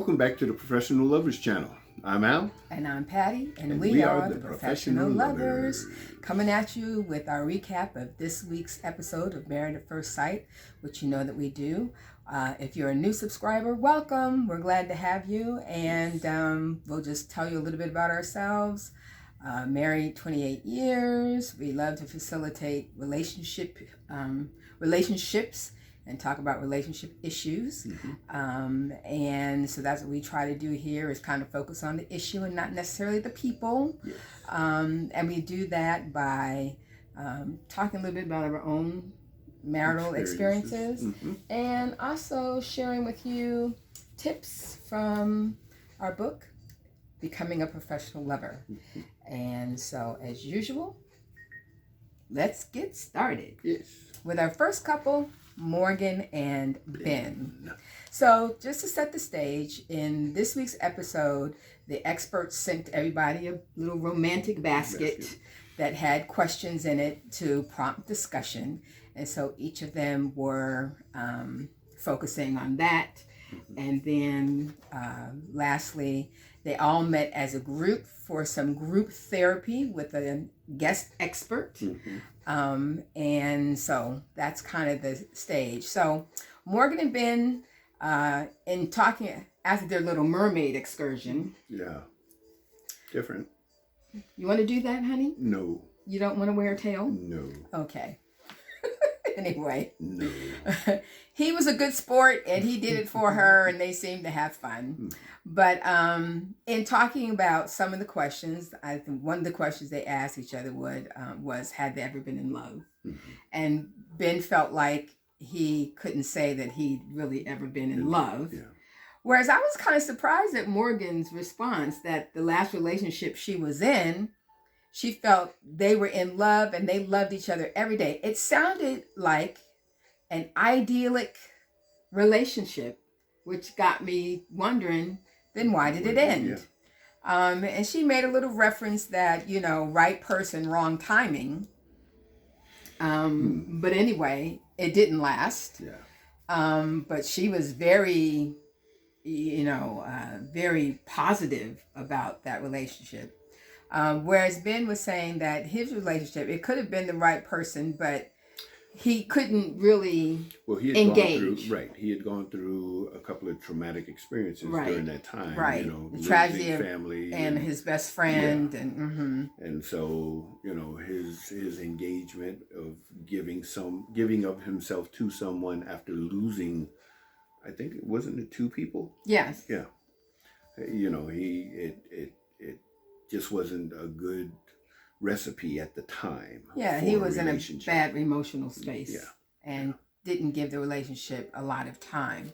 Welcome back to the Professional Lovers Channel. I'm Al. And I'm Patty, and we are the Professional Lovers, coming at you with our recap of this week's episode of Married at First Sight, which you know that we do. If you're a new subscriber, welcome. We're glad to have you, and we'll just tell you a little bit about ourselves. Married 28 years. We love to facilitate relationships and talk about relationship issues. And so that's what we try to do here, is kind of focus on the issue and not necessarily the people. Yes. And we do that by talking a little bit about our own marital experiences and also sharing with you tips from our book, Becoming a Professional Lover. And so, as usual, let's get started. Yes. With our first couple, Morgan and Ben. So just to set the stage, in this week's episode, the experts sent everybody a little romantic basket that had questions in it to prompt discussion. And so each of them were focusing on that. And then lastly, they all met as a group for some group therapy with a guest expert. And so that's kind of the stage. So Morgan and Ben, in talking after their little mermaid excursion. Yeah. Different. You want to do that, honey? No. You don't want to wear a tail? No. Okay. Anyway. No. He was a good sport and he did it for her and they seemed to have fun. But in talking about some of the questions, I think one of the questions they asked each other was, had they ever been in love? And Ben felt like he couldn't say that he'd really ever been in love. Yeah. Whereas I was kind of surprised at Morgan's response that the last relationship she was in, she felt they were in love and they loved each other every day. It sounded like an idyllic relationship, which got me wondering, then why did it end? Yeah. And she made a little reference that, right person, wrong timing. But anyway, it didn't last. Yeah. But she was very, very positive about that relationship. Whereas Ben was saying that his relationship, it could have been the right person, but he couldn't really engage. He had gone through a couple of traumatic experiences during that time. Right. The tragedy of family and his best friend. And so, his engagement of giving of himself to someone after losing, I think, wasn't it 2 people? Yes. Yeah. It just wasn't a good recipe at the time. Yeah, he was in a bad emotional space and didn't give the relationship a lot of time.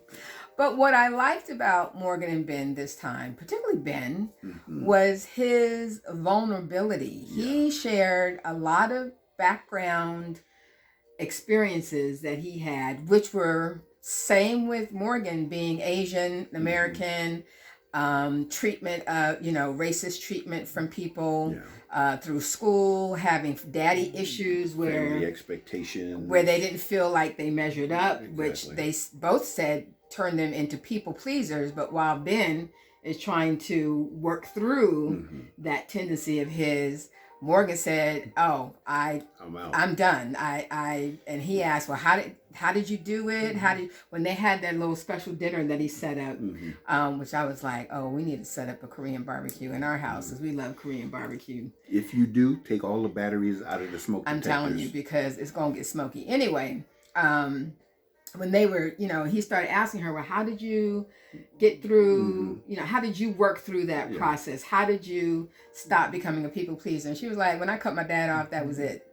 But what I liked about Morgan and Ben this time, particularly Ben, was his vulnerability. Yeah. He shared a lot of background experiences that he had, which were same with Morgan being Asian American, treatment of, racist treatment from people. Yeah. Through school, having daddy issues where expectations, where they didn't feel like they measured up, which they both said turned them into people pleasers. But while Ben is trying to work through that tendency of his, Morgan said, "Oh, I'm done." And he asked, "Well, how did you do it? When they had that little special dinner that he set up, which I was like, oh, we need to set up a Korean barbecue in our house because we love Korean barbecue. If you do, take all the batteries out of the smoke detectors. I'm telling you, because it's gonna get smoky. Anyway, when they were, he started asking her, well, how did you get through, how did you work through that process? How did you stop becoming a people pleaser? And she was like, when I cut my dad off, that was it.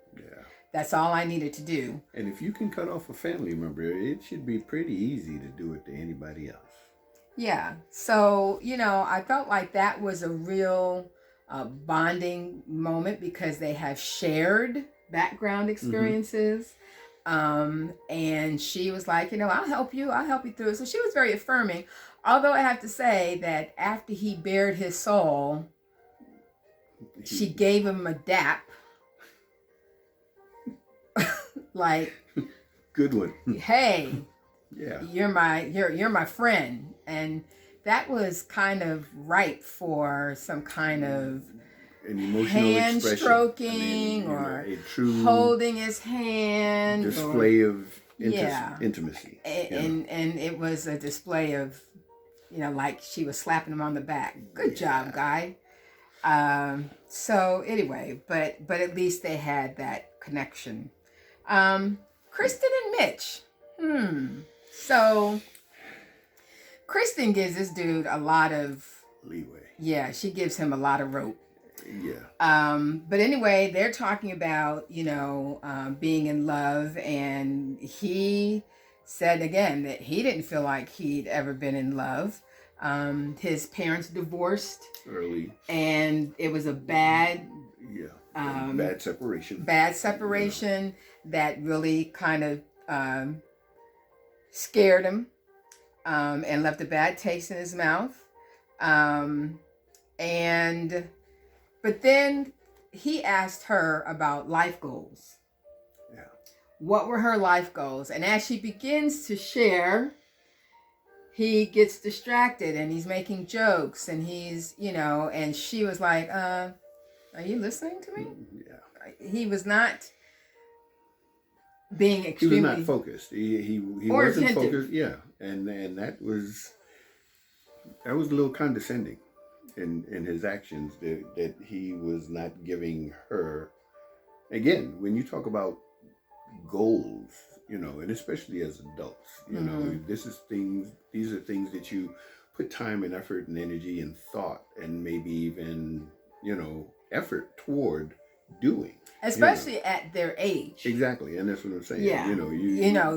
That's all I needed to do. And if you can cut off a family member, it should be pretty easy to do it to anybody else. Yeah. So, I felt like that was a real bonding moment because they have shared background experiences. And she was like, I'll help you through it. So she was very affirming. Although I have to say that after he bared his soul, she gave him a dap. Like, good one. Hey, yeah, you're my friend, and that was kind of ripe for some kind of an emotional hand expression. stroking or a true holding his hand display of yeah, intimacy. And it was a display of, like she was slapping him on the back. Good job, guy. So anyway, but at least they had that connection. Kristen and Mitch. So Kristen gives this dude a lot of leeway. Yeah, she gives him a lot of rope. Yeah. But anyway, they're talking about, being in love, and he said again that he didn't feel like he'd ever been in love. His parents divorced early, and it was a bad separation. Bad separation that really kind of scared him and left a bad taste in his mouth. But then he asked her about life goals. Yeah. What were her life goals? And as she begins to share, he gets distracted and he's making jokes and he's, and she was like, are you listening to me? Yeah. He was not being extremely... He was not focused. He wasn't attentive. Focused. Yeah. And that was a little condescending in his actions, that he was not giving her. Again, when you talk about goals, and especially as adults, these are things that you put time and effort and energy and thought and maybe even, effort toward doing. Especially at their age. Exactly, and that's what I'm saying. Yeah.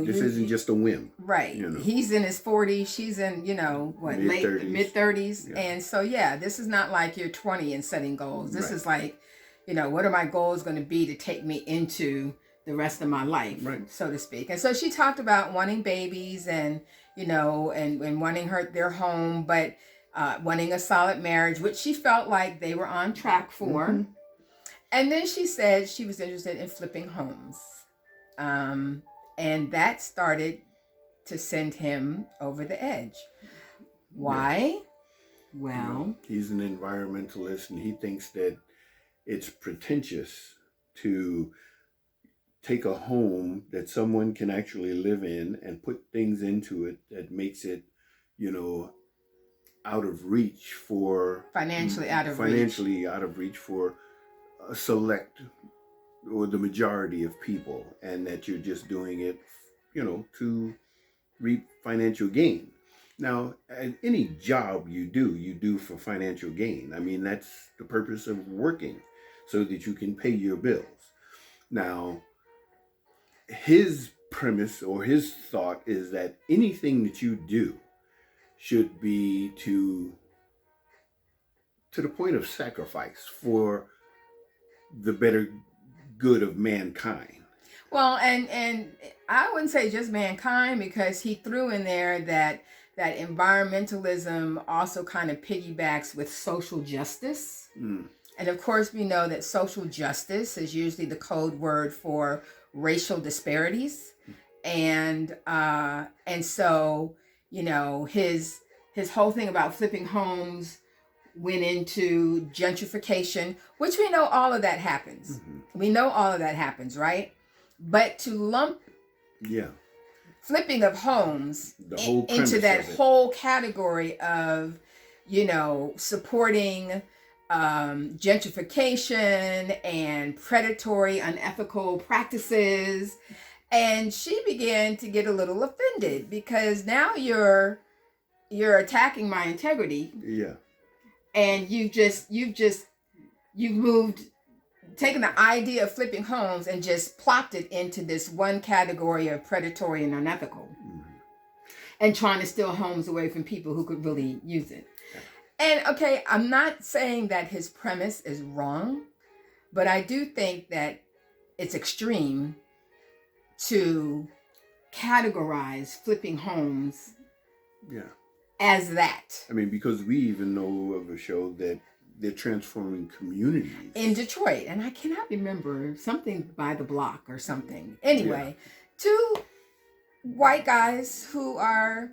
This isn't just a whim. Right. He's in his 40s. She's in, mid-30s. Yeah. And so, this is not like you're 20 and setting goals. This is like, what are my goals going to be to take me into the rest of my life, so to speak. And so she talked about wanting babies and, and wanting their home, but wanting a solid marriage, which she felt like they were on track for. Mm-hmm. And then she said she was interested in flipping homes. And that started to send him over the edge. Why? Yeah. Well, he's an environmentalist and he thinks that it's pretentious to take a home that someone can actually live in and put things into it that makes it, out of reach for... Financially out of reach for a select or the majority of people, and that you're just doing it, to reap financial gain. Now, any job you do for financial gain. I mean, that's the purpose of working, so that you can pay your bills. Now, his premise or his thought is that anything that you do should be to the point of sacrifice for the better good of mankind. Well, and I wouldn't say just mankind, because he threw in there that environmentalism also kind of piggybacks with social justice. And of course, we know that social justice is usually the code word for racial disparities. And so, his whole thing about flipping homes went into gentrification, which we know all of that happens. Mm-hmm. We know all of that happens, right? But to lump flipping of homes into that whole category of, supporting gentrification and predatory, unethical practices. And she began to get a little offended, because now you're attacking my integrity. Yeah. And you've taken the idea of flipping homes and just plopped it into this one category of predatory and unethical. Mm-hmm. And trying to steal homes away from people who could really use it. And okay, I'm not saying that his premise is wrong, but I do think that it's extreme to categorize flipping homes as that. I mean, because we even know of a show that they're transforming communities in Detroit, and I cannot remember, something by the block or something. Anyway, two white guys who are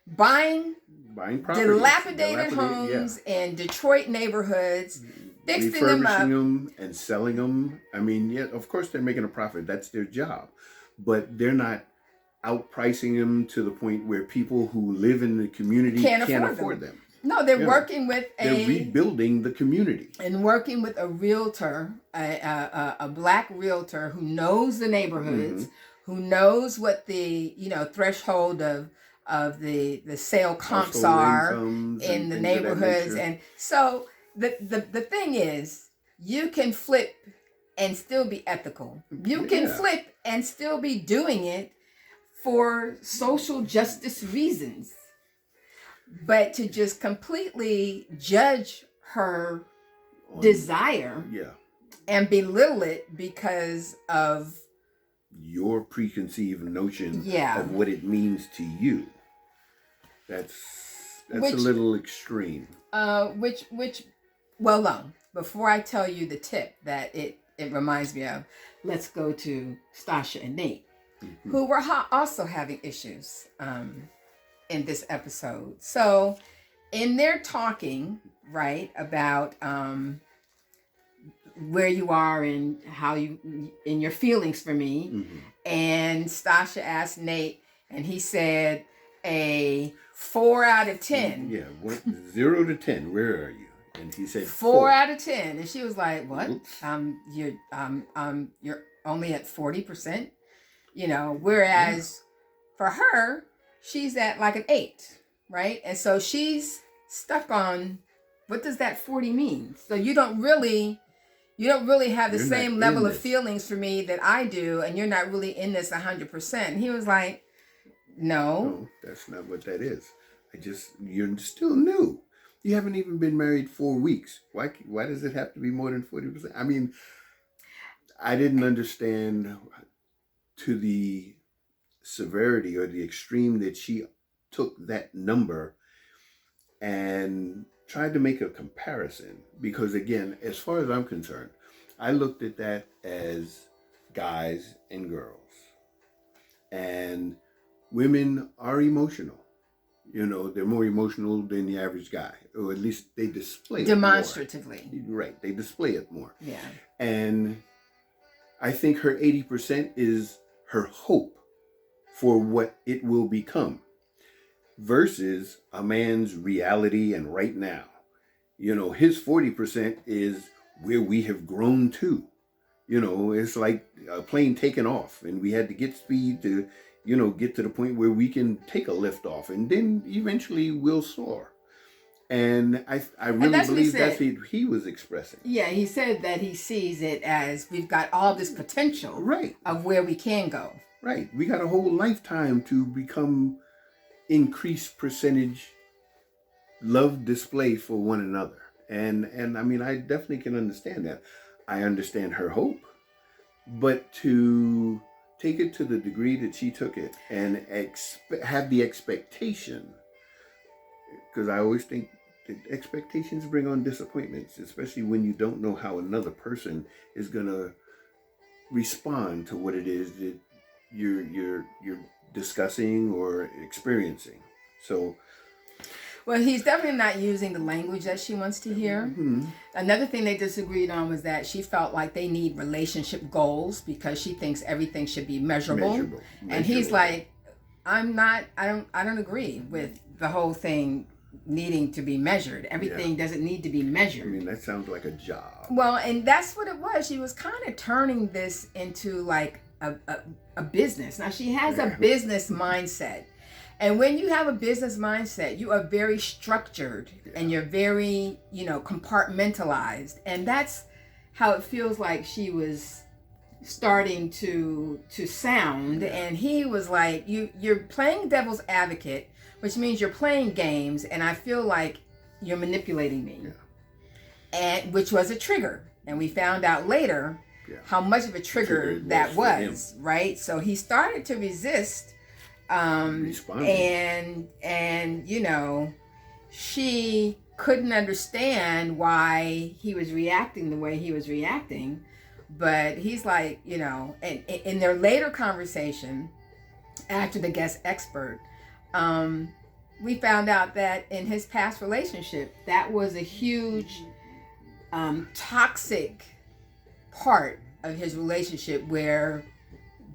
buying properties, dilapidated homes in Detroit neighborhoods, fixing them up, refurbishing them and selling them. I mean, yeah, of course they're making a profit. That's their job, but they're not outpricing them to the point where people who live in the community can't afford them. No, they're working with they're rebuilding the community and working with a realtor, a black realtor who knows the neighborhoods, who knows what the threshold of the sale comps are in the neighborhoods. And so the thing is, you can flip and still be ethical. You can flip and still be doing it for social justice reasons. But to just completely judge her desire and belittle it because of your preconceived notion of what it means to you, that's a little extreme. Before I tell you the tip that it reminds me of, let's go to Stasha and Nate, who were also having issues in this episode. So in their talking, right, about where you are and how you, in your feelings for me, and Stasha asked Nate, and he said a 4 out of 10. Yeah, what, 0 to 10, where are you? And he said 4 out of 10. And she was like, what? You're only at 40%, whereas for her, she's at like an 8, right? And so she's stuck on, what does that 40 mean? So you don't really have the same level of feelings for me that I do, and you're not really in this 100%. And he was like, no, that's not what that is. You're still new. You haven't even been married 4 weeks. Why does it have to be more than 40%? I mean, I didn't understand to the severity or the extreme that she took that number and tried to make a comparison. Because again, as far as I'm concerned, I looked at that as guys and girls. And women are emotional. They're more emotional than the average guy, or at least they display it demonstratively. More. Right, they display it more. Yeah. And I think her 80% is her hope for what it will become versus a man's reality and right now. His 40% is where we have grown to. It's like a plane taking off and we had to get speed to, get to the point where we can take a lift off and then eventually we'll soar. And I really believe that's what he was expressing. Yeah, he said that he sees it as we've got all this potential of where we can go. Right. We got a whole lifetime to become increased percentage love display for one another. And I mean, I definitely can understand that. I understand her hope, but to take it to the degree that she took it and have the expectation, because I always think that expectations bring on disappointments, especially when you don't know how another person is going to respond to what it is that you're discussing or experiencing. So, well, he's definitely not using the language that she wants to hear. Another thing they disagreed on was that she felt like they need relationship goals because she thinks everything should be measurable. And he's like, I don't agree with the whole thing needing to be measured. Everything doesn't need to be measured. I mean, that sounds like a job. Well, and that's what it was. She was kind of turning this into like a business. Now, she has a business mindset. And when you have a business mindset, you are very structured and you're very, compartmentalized. And that's how it feels like she was starting to sound. And he was like, you're playing devil's advocate, which means you're playing games. And I feel like you're manipulating me. And which was a trigger. And we found out later how much of a trigger that was, right? So he started to resist. And she couldn't understand why he was reacting the way he was reacting, but he's like, and in their later conversation after the guest expert, we found out that in his past relationship, that was a huge toxic part of his relationship, where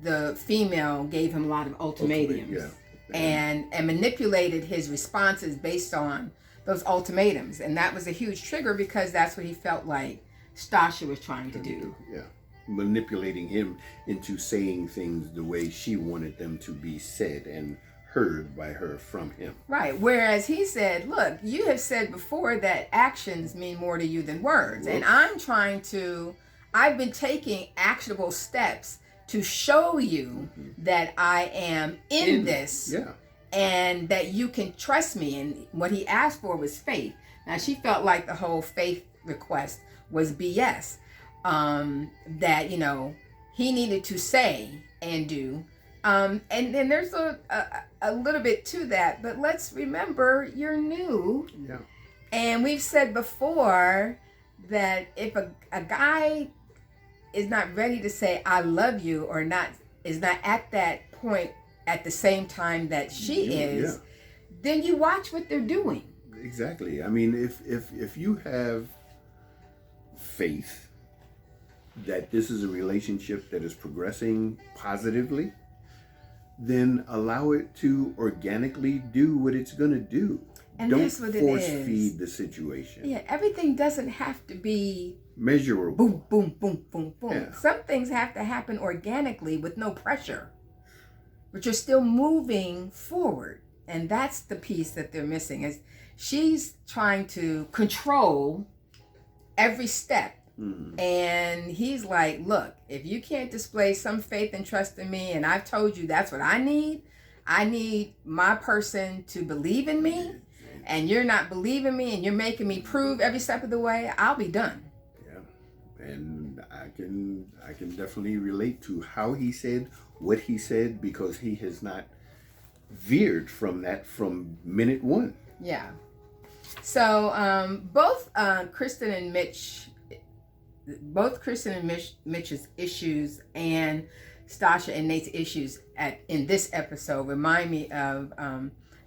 the female gave him a lot of ultimatums and manipulated his responses based on those ultimatums. And that was a huge trigger, because that's what he felt like Stasha was trying to do. Yeah. Manipulating him into saying things the way she wanted them to be said and heard by her from him. Right. Whereas he said, look, you have said before that actions mean more to you than words. And I've been taking actionable steps to show you that I am in this and that you can trust me. And what he asked for was faith. Now, she felt like the whole faith request was BS. That, he needed to say and do. And then there's a little bit to that, but let's remember, you're new. Yeah. And we've said before that if a guy is not ready to say I love you, or is not at that point at the same time that she is, then you watch what they're doing. Exactly. I mean, if you have faith that this is a relationship that is progressing positively, then allow it to organically do what it's going to do. And don't that's what force it is. Feed the situation. Yeah, everything doesn't have to be measurable. Boom, boom, boom, boom, boom. Yeah. Some things have to happen organically with no pressure, but you're still moving forward. And that's the piece that they're missing, is she's trying to control every step. And he's like, look, if you can't display some faith and trust in me, and I've told you that's what I need my person to believe in me, and you're not believing me, and you're making me prove every step of the way, I'll be done. Yeah. And I can definitely relate to how he said what he said, because he has not veered from that from minute one. Yeah. So both Kristen and Mitch's issues and Stasha and Nate's issues in this episode remind me of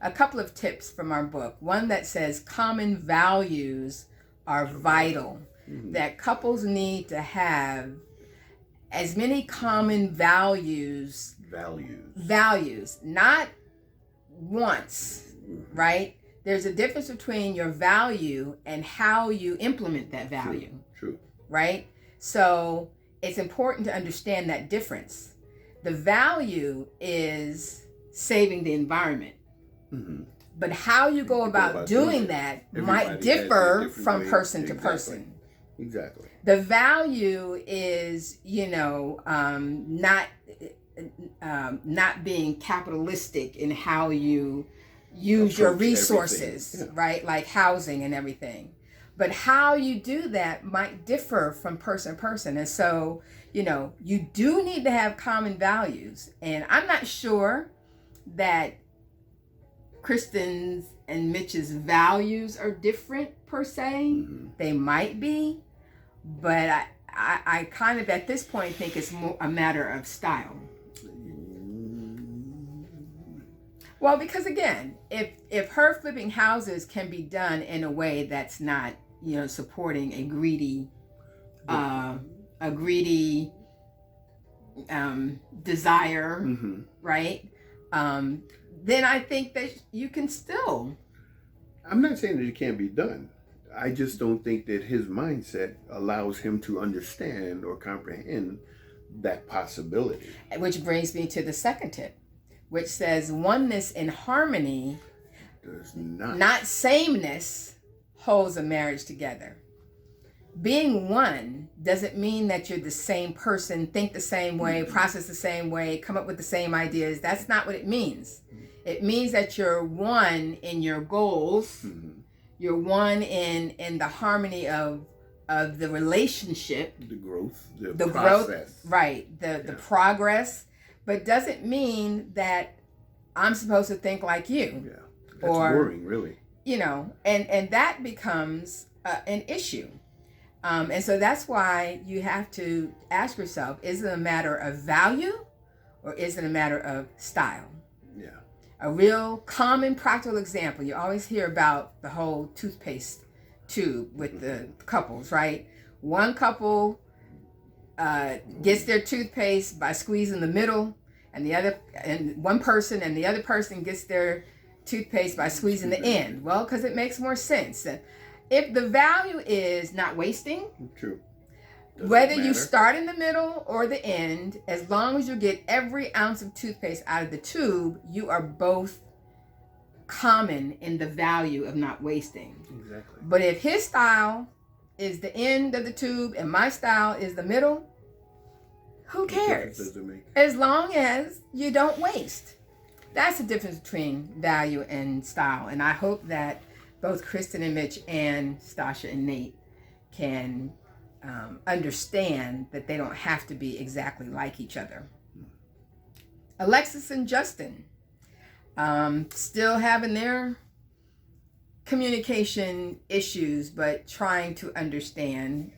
a couple of tips from our book. One that says common values are vital, that couples need to have as many common values, not wants, right? There's a difference between your value and how you implement that value. True. Right? So it's important to understand that difference. The value is saving the environment. But how you go about doing that might differ from person to person. Exactly. The value is, not being capitalistic in how you use your resources, right? Like housing and everything. But how you do that might differ from person to person. And so, you do need to have common values. And I'm not sure that Kristen's and Mitch's values are different per se. They might be. But I kind of, at this point, think it's more a matter of style. Well, because again, if her flipping houses can be done in a way that's not, supporting a greedy desire, right? Then I think that you can still. I'm not saying that it can't be done. I just don't think that his mindset allows him to understand or comprehend that possibility. Which brings me to the second tip, which says oneness and harmony, does not sameness, holds a marriage together. Being one doesn't mean that you're the same person, think the same way, process the same way, come up with the same ideas. That's not what it means. It means that you're one in your goals. You're one in the harmony of the relationship, the growth, the process. Growth, right? The progress, but doesn't mean that I'm supposed to think like you. Yeah, that's boring, really. And that becomes an issue. And so that's why you have to ask yourself, is it a matter of value or is it a matter of style? Yeah. A real common practical example. You always hear about the whole toothpaste tube with the couples, right? One couple gets their toothpaste by squeezing the middle, and the other person gets their toothpaste by squeezing the end. Well, because it makes more sense. If the value is not wasting, True. Whether you start in the middle or the end, as long as you get every ounce of toothpaste out of the tube, you are both common in the value of not wasting. Exactly. But if his style is the end of the tube and my style is the middle, who cares? As long as you don't waste. That's the difference between value and style. And I hope that both Kristen and Mitch and Stasha and Nate can understand that they don't have to be exactly like each other. Alexis and Justin still having their communication issues, but trying to understand.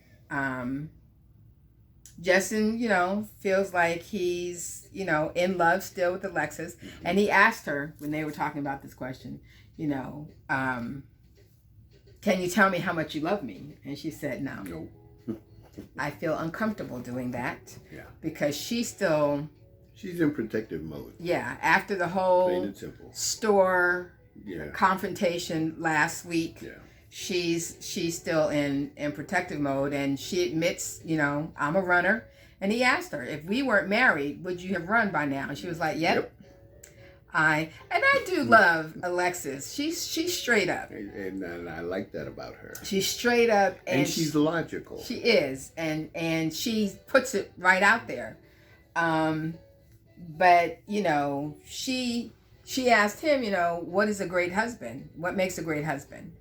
Justin, feels like he's, in love still with Alexis. And he asked her when they were talking about this question, can you tell me how much you love me? And she said, no. Nope. I feel uncomfortable doing that. Yeah. Because she's in protective mode. Yeah. After the whole store confrontation last week, she's still in protective mode, and she admits, I'm a runner. And he asked her, if we weren't married, would you have run by now? And she was like, yep. I do love Alexis. She's straight up, and I like that about her. She's straight up, and she's logical. She is, and she puts it right out there. But she asked him, what is a great husband? What makes a great husband?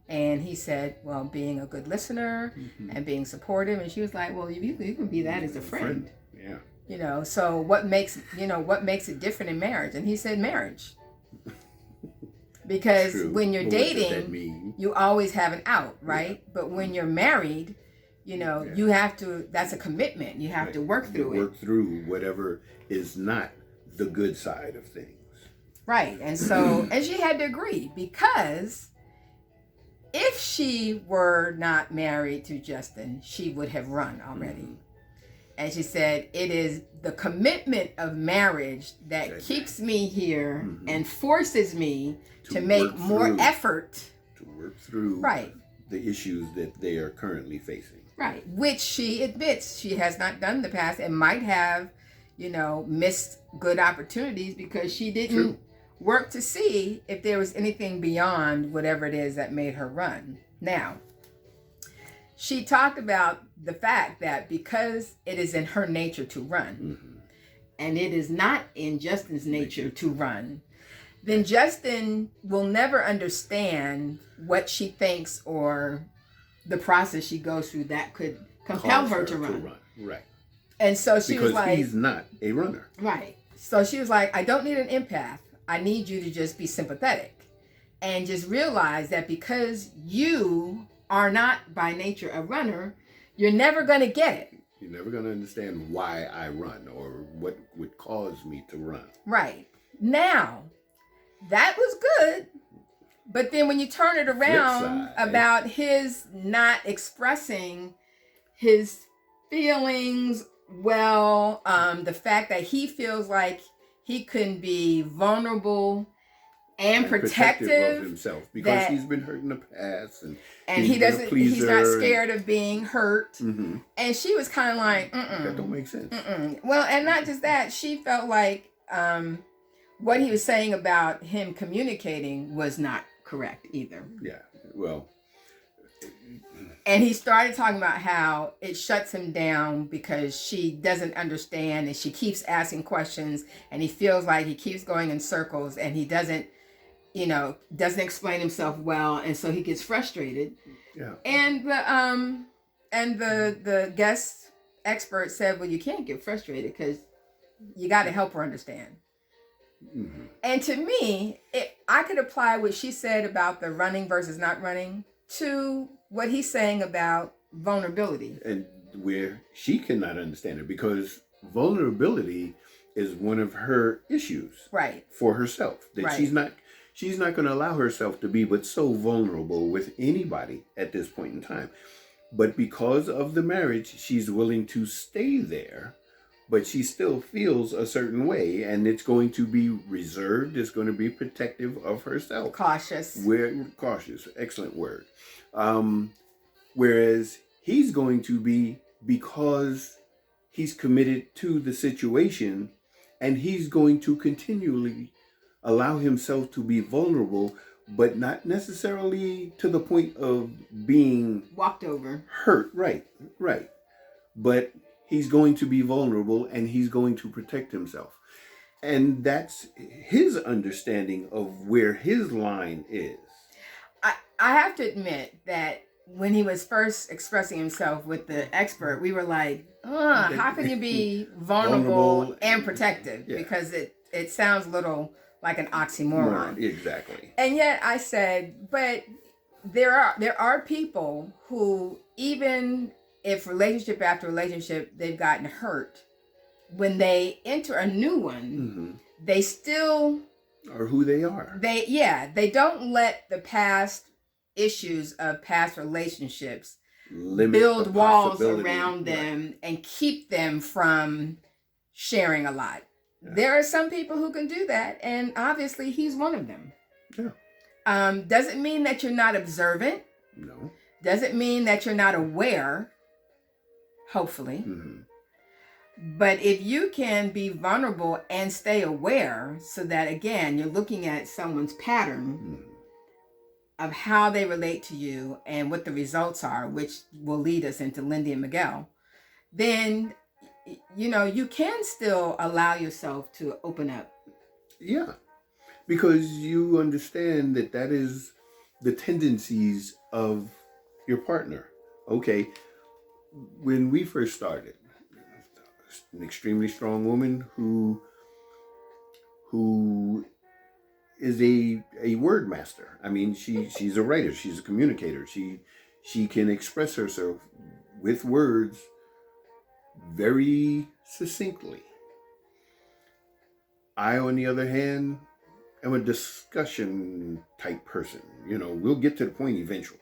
And he said, well, being a good listener and being supportive. And she was like, well, you can be that as a friend. Yeah. So what makes it different in marriage? And he said marriage. Because when you're dating, you always have an out, right? But when you're married, you have to, that's a commitment. You have to work through it. Work through whatever is not the good side of things. Right. And so, and she had to agree, because if she were not married to Justin, she would have run already. And she said, it is the commitment of marriage that keeps me here and forces me to make more effort. To work through the issues that they are currently facing. Right. Which she admits she has not done in the past, and might have, missed good opportunities because she didn't work to see if there was anything beyond whatever it is that made her run. Now, she talked about the fact that because it is in her nature to run, and it is not in Justin's nature to run, then Justin will never understand what she thinks or the process she goes through that could compel her to run. Right. And so she was like, he's not a runner. Right. So she was like, I don't need an empath. I need you to just be sympathetic and just realize that because you are not by nature a runner, you're never going to get it. You're never going to understand why I run or what would cause me to run. Right. Now, that was good. But then when you turn it around about his not expressing his feelings well, the fact that he feels like he can be vulnerable and protective of himself because he's been hurt in the past, and he's not scared of being hurt. And she was kind of like, that don't make sense. Well, and not just that, she felt like what he was saying about him communicating was not correct either. Yeah, well. And he started talking about how it shuts him down because she doesn't understand, and she keeps asking questions, and he feels like he keeps going in circles, and he doesn't explain himself well, and so he gets frustrated. Yeah. And the guest expert said, well, you can't get frustrated because you got to help her understand. And to me, I could apply what she said about the running versus not running to what he's saying about vulnerability. And where she cannot understand it, because vulnerability is one of her issues Right. for herself. That Right. she's not going to allow herself to be but so vulnerable with anybody at this point in time. But because of the marriage, she's willing to stay there, but she still feels a certain way, and it's going to be reserved. It's going to be protective of herself. Cautious. Cautious. Excellent word. Whereas he's going to be, because he's committed to the situation, and he's going to continually allow himself to be vulnerable, but not necessarily to the point of being walked over, hurt. Right. But he's going to be vulnerable, and he's going to protect himself. And that's his understanding of where his line is. I have to admit that when he was first expressing himself with the expert, we were like, how can you be vulnerable and protective? Yeah. Because it sounds a little like an oxymoron. Exactly. And yet I said, but there are people who, even if relationship after relationship they've gotten hurt, when they enter a new one, they still are who they are. They don't let the past issues of past relationships build walls around them and keep them from sharing a lot. Yeah. There are some people who can do that, and obviously he's one of them. Yeah. Doesn't mean that you're not observant. No. Doesn't mean that you're not aware, hopefully. But if you can be vulnerable and stay aware, so that, again, you're looking at someone's pattern of how they relate to you and what the results are, which will lead us into Lindy and Miguel, then, you can still allow yourself to open up. Yeah, because you understand that is the tendencies of your partner. Okay, when we first started, an extremely strong woman who is a word master. I mean, she's a writer. She's a communicator. She can express herself with words very succinctly. I, on the other hand, am a discussion type person. We'll get to the point eventually.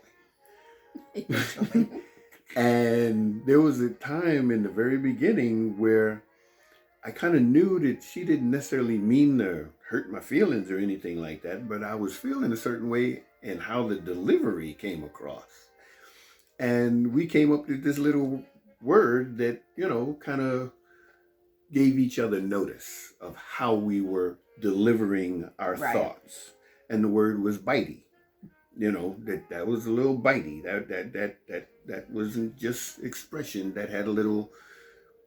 And there was a time in the very beginning where I kind of knew that she didn't necessarily mean to hurt my feelings or anything like that, but I was feeling a certain way in how the delivery came across. And we came up with this little word that, kind of gave each other notice of how we were delivering our thoughts. And the word was weighty. That was a little bitey. That wasn't just expression. That had a little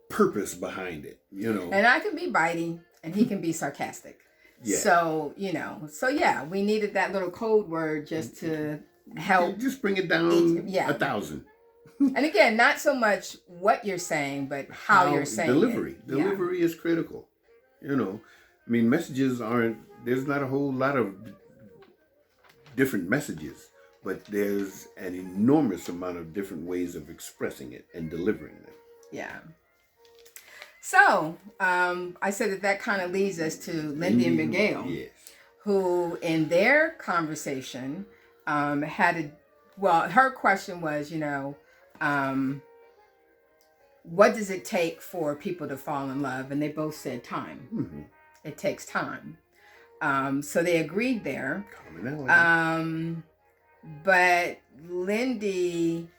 purpose behind it. And I can be bitey, and he can be sarcastic. Yeah. So we needed that little code word just to help. Just bring it down 1,000. And again, not so much what you're saying, but how you're saying delivery. it. Delivery is critical. Messages aren't. There's not a whole lot of different messages, but there's an enormous amount of different ways of expressing it and delivering them. Yeah. So, I said that kind of leads us to Lindy and Miguel, who in their conversation her question was, what does it take for people to fall in love? And they both said time. It takes time. So they agreed there. But Lindy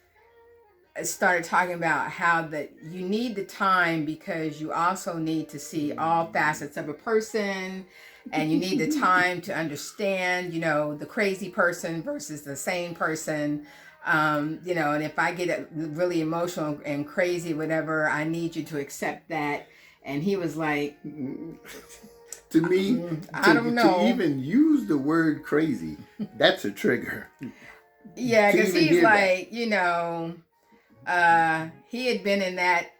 started talking about how that you need the time because you also need to see all facets of a person, and you need the time to understand, the crazy person versus the sane person. And if I get really emotional and crazy, whatever, I need you to accept that. And he was like, to me, I don't know. To even use the word crazy, that's a trigger. Yeah, because he's like, he had been in that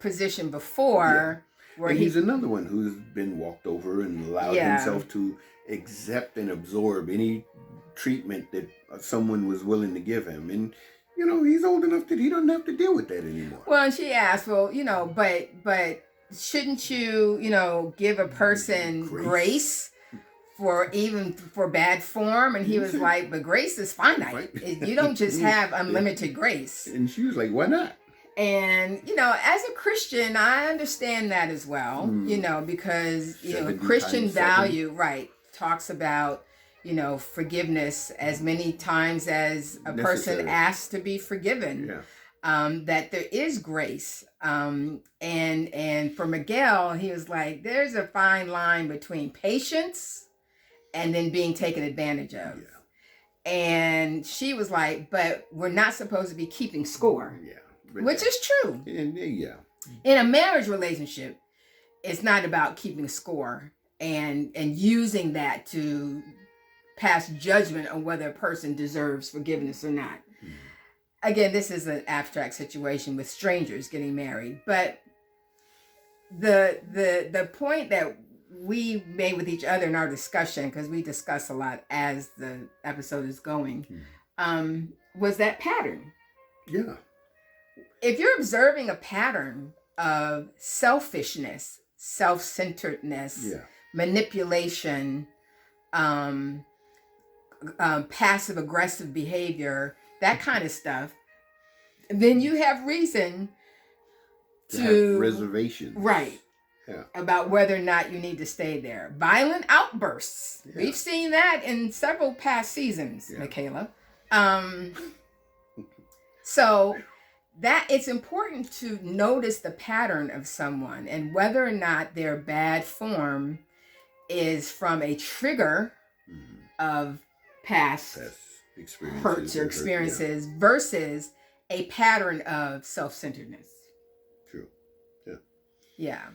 position before. Where and he's another one who's been walked over and allowed himself to accept and absorb any treatment that someone was willing to give him. And, he's old enough that he doesn't have to deal with that anymore. Well, and she asked, but shouldn't you, give a person grace for bad form? And he was like, but grace is finite. You don't just have unlimited grace. And she was like, why not? And, as a Christian, I understand that as well, because, Christian value, right, talks about, forgiveness as many times as a person asks to be forgiven. Yeah. That there is grace. And for Miguel, he was like, there's a fine line between patience and then being taken advantage of. Yeah. And she was like, but we're not supposed to be keeping score. Yeah. Which is true. Yeah. In a marriage relationship, it's not about keeping score and using that to pass judgment on whether a person deserves forgiveness or not. Mm-hmm. Again, this is an abstract situation with strangers getting married, but the point that we made with each other in our discussion, because we discuss a lot as the episode is going, was that pattern. Yeah. If you're observing a pattern of selfishness, self-centeredness, manipulation, passive-aggressive behavior, that kind of stuff, then you have reason to have reservations. Right. Yeah. About whether or not you need to stay there. Violent outbursts. Yeah. We've seen that in several past seasons, Michaela. So that it's important to notice the pattern of someone and whether or not their bad form is from a trigger of past hurts or experiences versus a pattern of self-centeredness. True. Yeah. Yeah.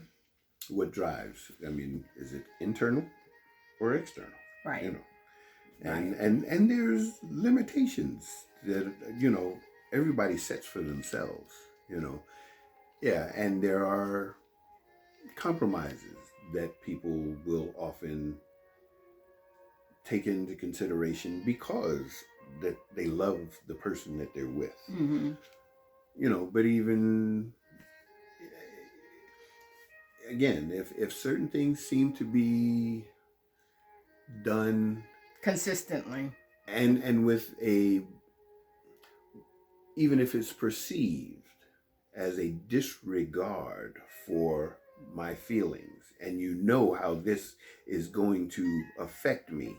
What drives? I mean, is it internal or external? Right. And there's limitations that everybody sets for themselves, Yeah, and there are compromises that people will often take into consideration because that they love the person that they're with. Mm-hmm. But even again, if certain things seem to be done consistently and with even if it's perceived as a disregard for my feelings, and how this is going to affect me,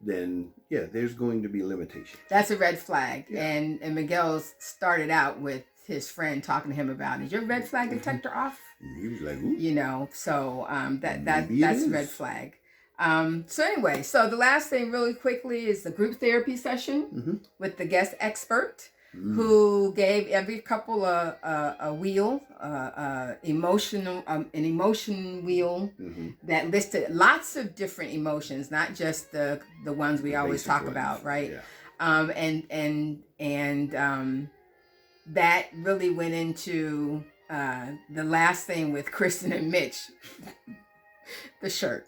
then there's going to be limitations. That's a red flag. Yeah. And Miguel started out with his friend talking to him about, is your red flag detector off? And he was like, ooh. So that's a red flag. So anyway, so the last thing really quickly is the group therapy session with the guest expert who gave every couple a wheel, an emotion wheel that listed lots of different emotions, not just the ones we always talk about, right? Yeah. And that really went into the last thing with Kristen and Mitch, the shirt.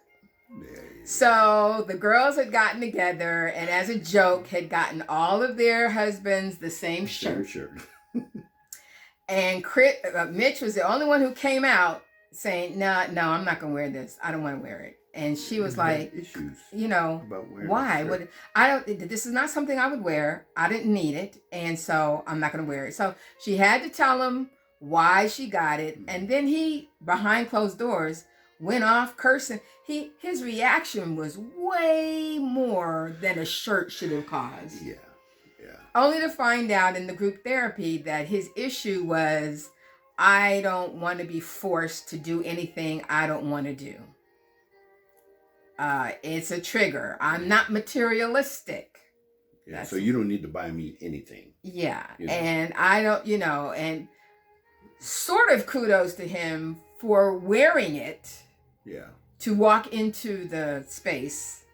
So the girls had gotten together and as a joke had gotten all of their husbands the same shirt. And Mitch was the only one who came out saying, no, I'm not going to wear this. I don't want to wear it. And she was like, issues about why? This is not something I would wear. I didn't need it. And so I'm not going to wear it. So she had to tell him why she got it. And then he, behind closed doors, went off cursing. His reaction was way more than a shirt should have caused. Yeah. Only to find out in the group therapy that his issue was, I don't want to be forced to do anything I don't want to do. It's a trigger. I'm not materialistic. Yeah. So you don't need to buy me anything. Yeah. And I don't, and sort of kudos to him for wearing it. Yeah. To walk into the space,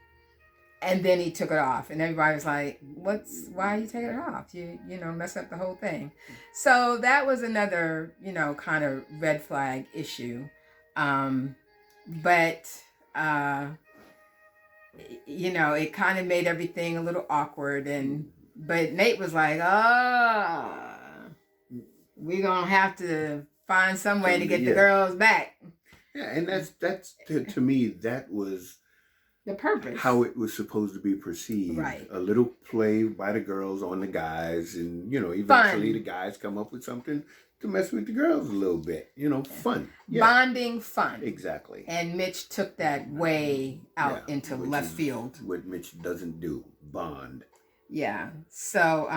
and then he took it off, and everybody was like, why are you taking it off? You mess up the whole thing. So that was another, kind of red flag issue. But it kind of made everything a little awkward, but Nate was like, we're going to have to find some way to get the girls back. Yeah, and that's to me, that was the purpose, how it was supposed to be perceived. Right. A little play by the girls on the guys, and eventually the guys come up with something to mess with the girls a little bit. Fun. Yeah. Bonding fun. Exactly. And Mitch took that way out into left field. What Mitch doesn't do. Bond. Yeah. So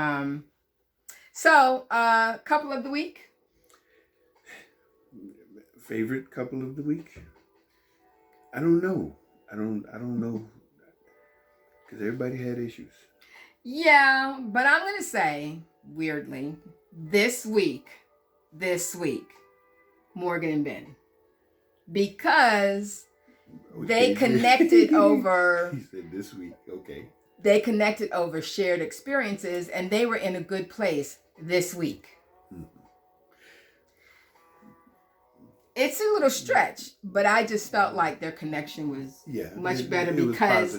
couple of the week. Favorite couple of the week? I don't know. I don't know. Because everybody had issues. Yeah, but I'm going to say, weirdly, this week, Morgan and Ben. Because they connected over... He said this week, okay. They connected over shared experiences, and they were in a good place this week. It's a little stretch, but I just felt like their connection was much better because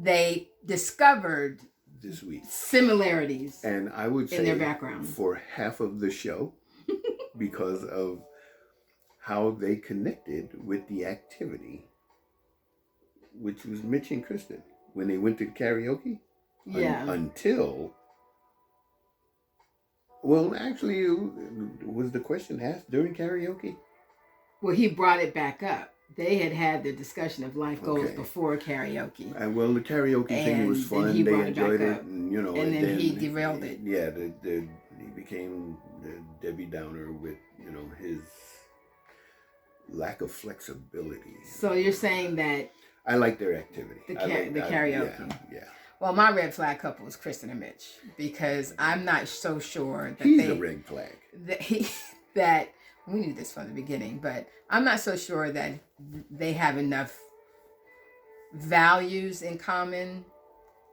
they discovered this week similarities, and I would say in their background for half of the show because of how they connected with the activity, which was Mitch and Kristen when they went to karaoke. Until. Well, actually, was the question asked during karaoke? Well, he brought it back up. They had the discussion of life goals before karaoke. Well, the karaoke thing was fun. They enjoyed it, and then he derailed it. Yeah, he became the Debbie Downer with his lack of flexibility. So you're saying that I like their activity. The karaoke. Yeah. Well, my red flag couple is Kristen and Mitch because I'm not so sure that he's a red flag. That we knew this from the beginning, but I'm not so sure that they have enough values in common.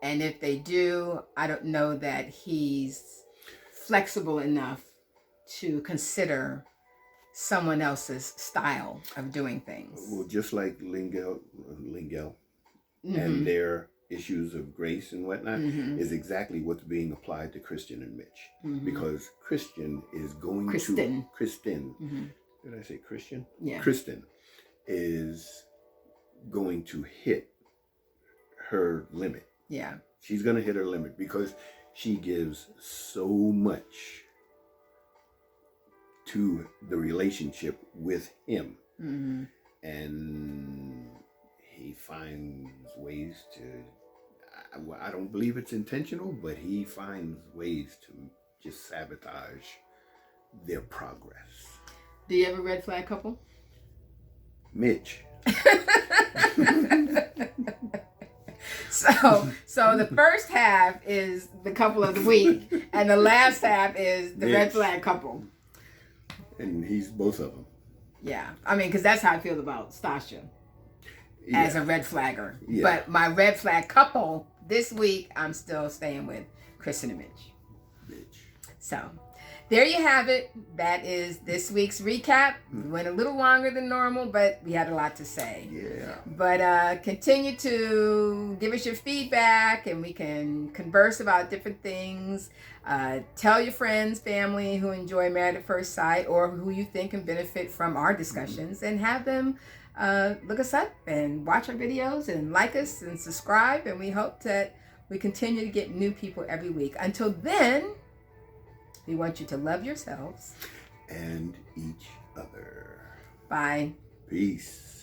And if they do, I don't know that he's flexible enough to consider someone else's style of doing things. Well, just like Lingel and their issues of grace and whatnot is exactly what's being applied to Christian and Mitch, because Christian is going to did I say Christian? Yeah. Kristen is going to hit her limit. Yeah. She's going to hit her limit because she gives so much to the relationship with him. And he finds ways to, I don't believe it's intentional, but he finds ways to just sabotage their progress. Do you have a red flag couple? Mitch. So the first half is the couple of the week, and the last half is the red flag couple. And he's both of them. Yeah, I mean, because that's how I feel about Stasha as a red flagger. Yeah. But my red flag couple this week, I'm still staying with Kristen and Mitch. So there you have it. That is this week's recap. We went a little longer than normal, but we had a lot to say. Yeah. But continue to give us your feedback, and we can converse about different things. Tell your friends, family who enjoy Married at First Sight or who you think can benefit from our discussions, and have them look us up and watch our videos and like us and subscribe. And we hope that we continue to get new people every week. Until then, we want you to love yourselves and each other. Bye. Peace.